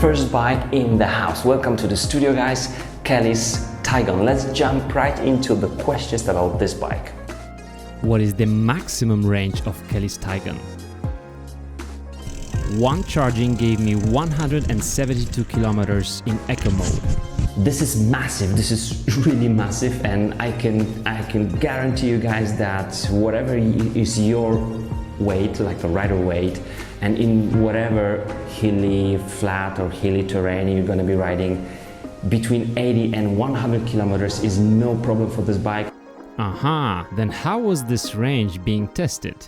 first bike in the house. Welcome to the studio, guys. Kellys Tygon. Let's jump right into the questions about this bike. What is the maximum range of Kellys Tygon? One charging gave me 172 kilometers in eco mode. This is massive. This is really massive, and I can guarantee you guys that whatever is your weight, like the rider weight, and in whatever hilly, flat or hilly terrain you're going to be riding, between 80 and 100 kilometers is no problem for this bike. Then how was this range being tested?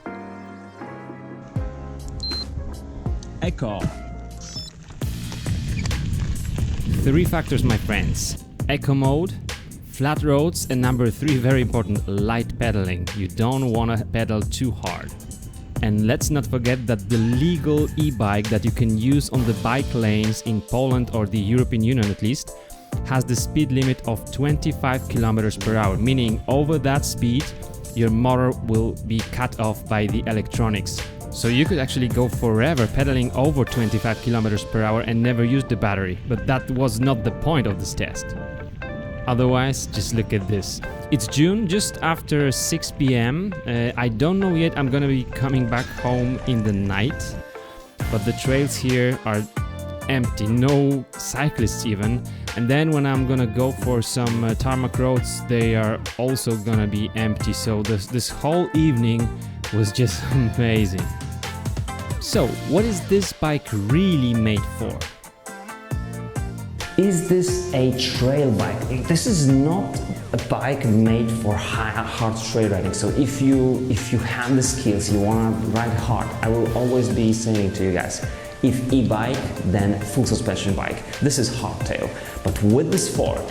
Eco. 3 factors, my friends. Eco mode, flat roads, and number 3, very important, light pedaling. You don't want to pedal too hard. And let's not forget that the legal e-bike that you can use on the bike lanes in Poland or the European Union at least has the speed limit of 25 kilometers per hour, meaning over that speed your motor will be cut off by the electronics. So you could actually go forever pedaling over 25 kilometers per hour and never use the battery, but that was not the point of this test. Otherwise, just look at this. It's June, just after 6 p.m. I don't know yet, I'm gonna be coming back home in the night, but the trails here are empty, no cyclists even. And then when I'm gonna go for some tarmac roads, they are also gonna be empty. So this whole evening was just amazing. So, what is this bike really made for? Is this a trail bike? This is not a bike made for hard trail riding. So if you have the skills, you want to ride hard, I will always be saying to you guys, if e-bike, then full suspension bike. This is hardtail. But with this fork,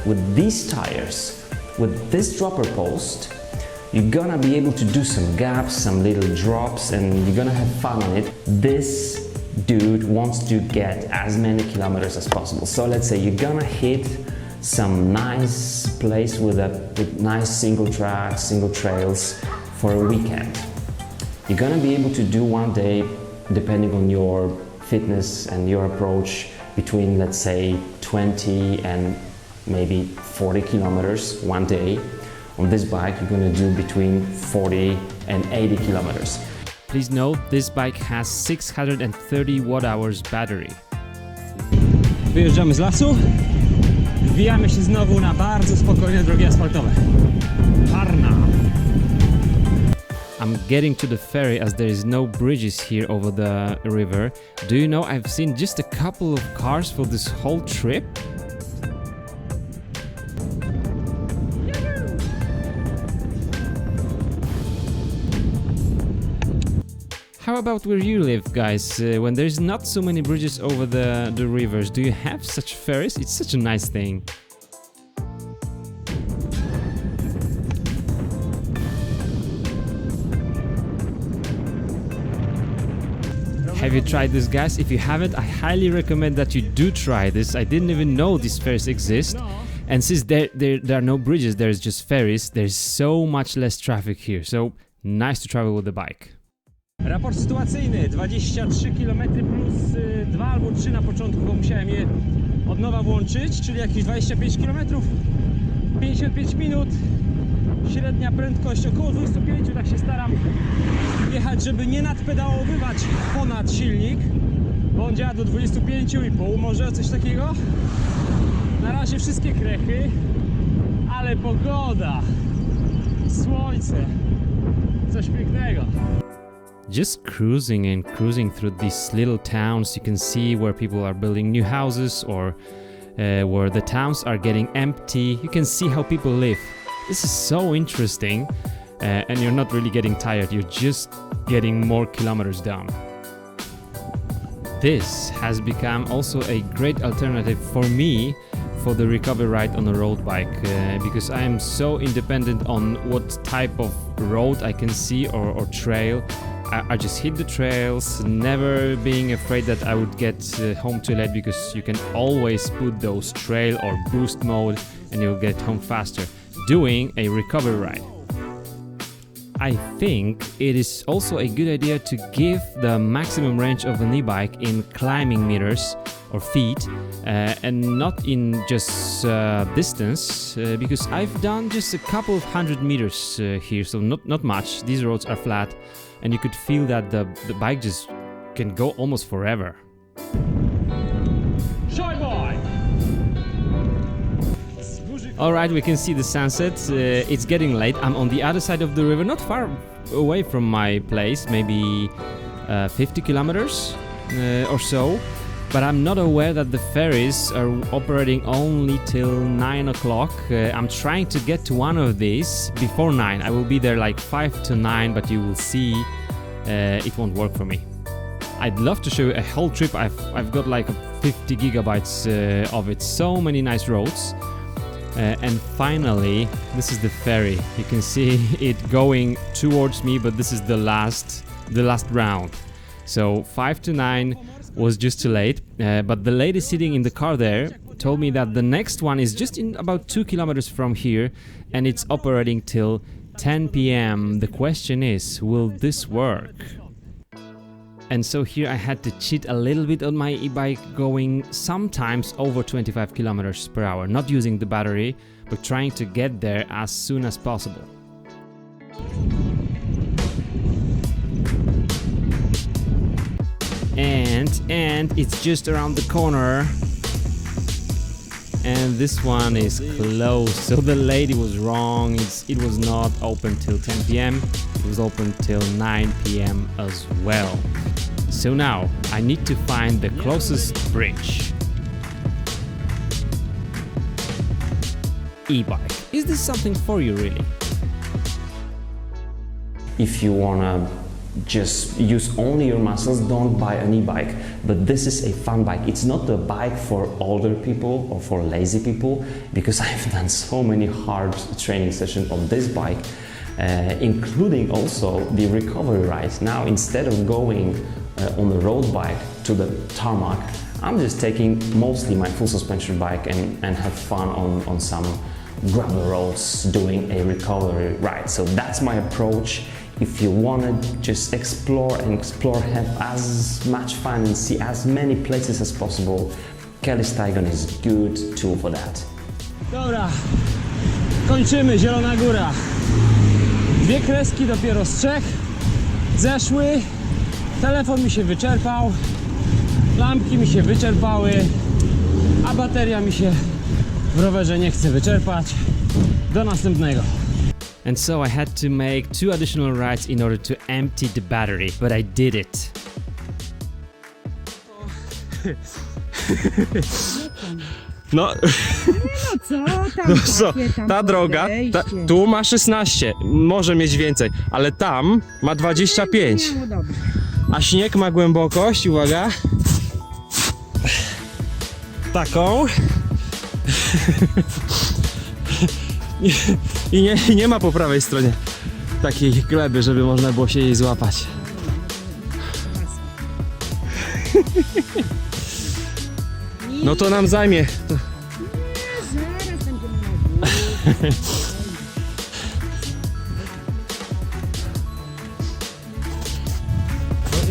with these tires, with this dropper post, you're gonna be able to do some gaps, some little drops, and you're gonna have fun on it. This dude wants to get as many kilometers as possible. So let's say you're gonna hit some nice place with nice single tracks, single trails for a weekend. You're gonna be able to do one day, depending on your fitness and your approach, between let's say 20 and maybe 40 kilometers one day. On this bike you're gonna do between 40 and 80 kilometers. Please note, this bike has 630 watt-hours battery. Wyjeżdżamy z lasu, wbijamy się znowu na bardzo spokojne drogi asfaltowe. Czarna! I'm getting to the ferry as there is no bridges here over the river. Do you know I've seen just a couple of cars for this whole trip? How about where you live, guys? When there's not so many bridges over the rivers, do you have such ferries? It's such a nice thing. Have you tried this, guys? If you haven't, I highly recommend that you do try this. I didn't even know these ferries exist. And since there are no bridges, there's just ferries, there's so much less traffic here. So nice to travel with the bike. Raport sytuacyjny, 23 km plus 2 albo 3 na początku, bo musiałem je od nowa włączyć, czyli jakieś 25 km, 55 minut, średnia prędkość około 25, tak się staram jechać, żeby nie nadpedałowywać ponad silnik, bo on działa do 25,5, może coś takiego. Na razie wszystkie krechy, ale pogoda, słońce, coś pięknego. Just cruising and cruising through these little towns, you can see where people are building new houses or where the towns are getting empty. You can see how people live. This is so interesting, and you're not really getting tired, you're just getting more kilometers down. This has become also a great alternative for me for the recovery ride on a road bike, because I am so independent on what type of road I can see or trail. I just hit the trails, never being afraid that I would get home too late, because you can always put those trail or boost mode and you'll get home faster doing a recovery ride. I think it is also a good idea to give the maximum range of an e-bike in climbing meters or feet, and not in just distance, because I've done just a couple of 100 meters here, so not much. These roads are flat, and you could feel that the bike just can go almost forever. Shy boy! Alright, we can see the sunset. It's getting late. I'm on the other side of the river, not far away from my place, maybe 50 kilometers or so. But I'm not aware that the ferries are operating only till 9 o'clock. I'm trying to get to one of these before 9. I will be there like 5 to 9, but you will see it won't work for me. I'd love to show you a whole trip. I've got like 50 gigabytes of it. So many nice roads. And finally, this is the ferry. You can see it going towards me, but this is the last round. So 5 to 9 was just too late. But the lady sitting in the car there told me that the next one is just in about 2 kilometers from here, and it's operating till 10 p.m. The question is, will this work? And so here I had to cheat a little bit on my e-bike, going sometimes over 25 kilometers per hour, not using the battery, but trying to get there as soon as possible. And it's just around the corner. And this one is closed, so the lady was wrong. It was not open till 10 p.m. It was open till 9 p.m. as well. So now I need to find the closest bridge. E-bike. Is this something for you really? If you wanna just use only your muscles, don't buy an e-bike. But this is a fun bike. It's not a bike for older people or for lazy people, because I've done so many hard training sessions on this bike, including also the recovery ride. Now, instead of going on the road bike to the tarmac, I'm just taking mostly my full suspension bike and have fun on some gravel roads doing a recovery ride. So that's my approach. If you want to just explore, have as much fun and see as many places as possible, Kellys Tygon is a good tool for that. Dobra, kończymy, Zielona Góra. 2 kreski dopiero z 3 zeszły. Telefon mi się wyczerpał, lampki mi się wyczerpały, a bateria mi się w rowerze nie chce wyczerpać. Do następnego. And so I had to make 2 additional rides in order to empty the battery, but I did it. No, ta droga, tu ma 16, może mieć więcej, ale tam ma 25. A śnieg ma głębokość, uwaga, taką. I nie ma po prawej stronie takiej gleby, żeby można było się jej złapać. No to nam zajmie.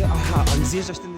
Aha, ale zjeżdżać ten